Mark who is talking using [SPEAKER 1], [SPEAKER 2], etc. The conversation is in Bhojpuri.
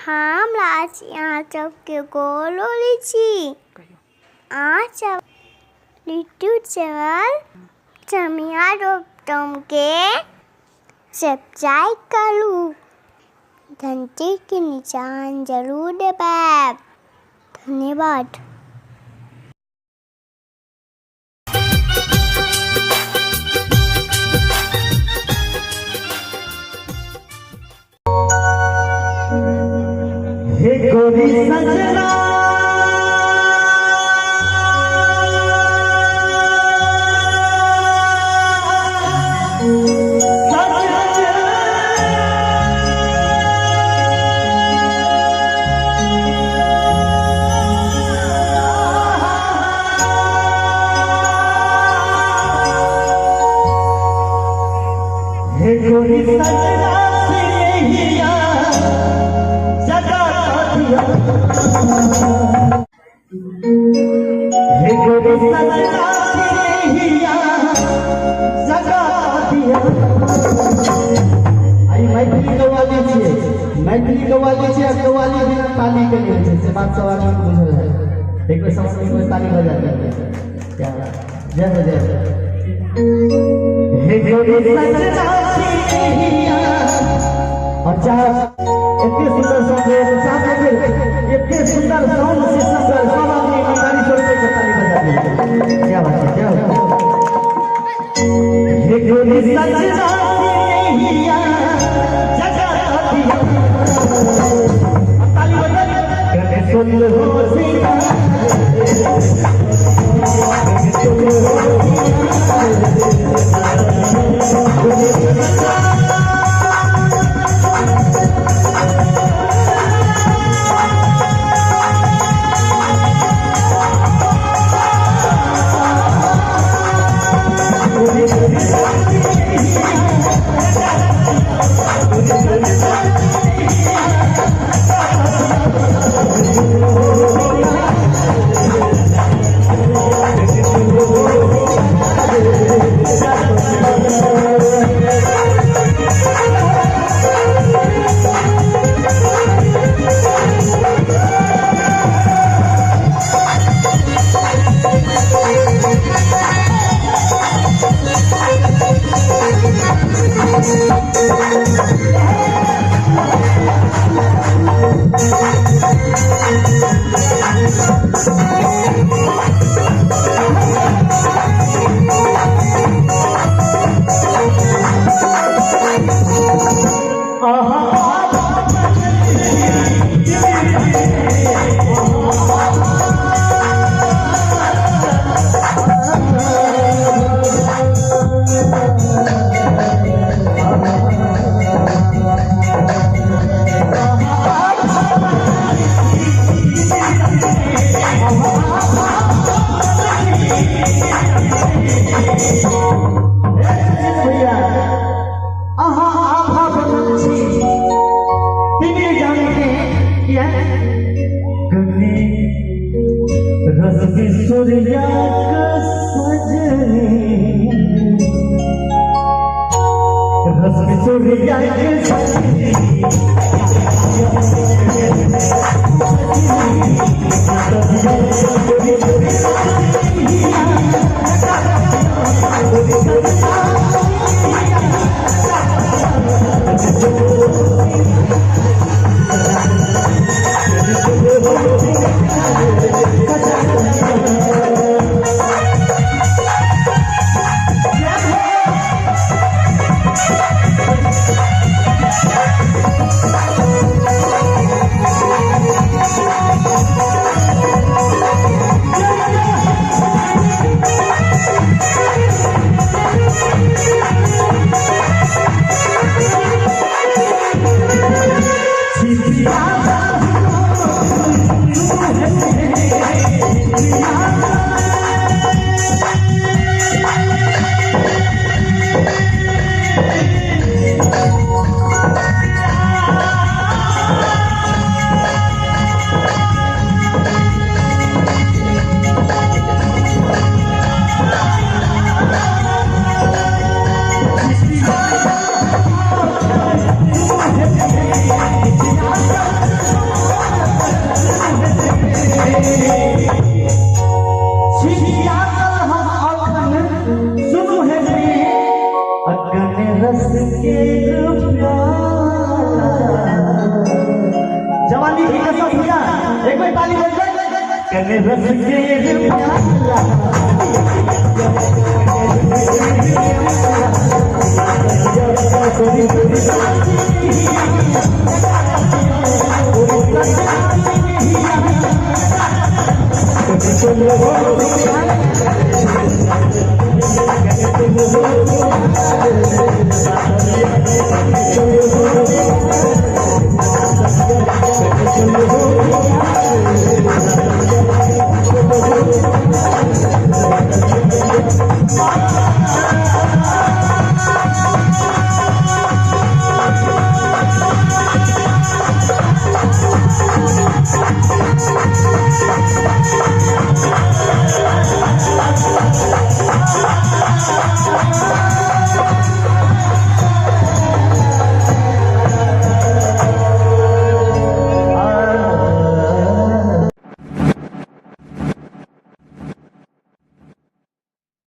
[SPEAKER 1] আমরা আছি আঁচকে গোলো লিচি আঁচ लिट्टू चावल चमिया रोपटम के सब्सक्राइब करू घंटी के निशान जरूर दबाएं। धन्यवाद।
[SPEAKER 2] हे गोरी सजना हे गोरी सजना मैथिली कव्वाली छे कव्वाली बिना ताली के नहीं छे से बात सवाल में बुझल है एक समय में ताली बजाते हैं क्या जय जय हे गोरी सजना सिया और चाह इतने सुंदर सॉन्ग साथ में इतने सुंदर सॉन्ग से सब आदमी ईमानदारी छोड़ के ताली बजाते हैं क्या बात है क्या हे गोरी सजना सिया सुन हो सीता पानी की कसम भैया एक बार ताली बज जाए कने रस के प्याला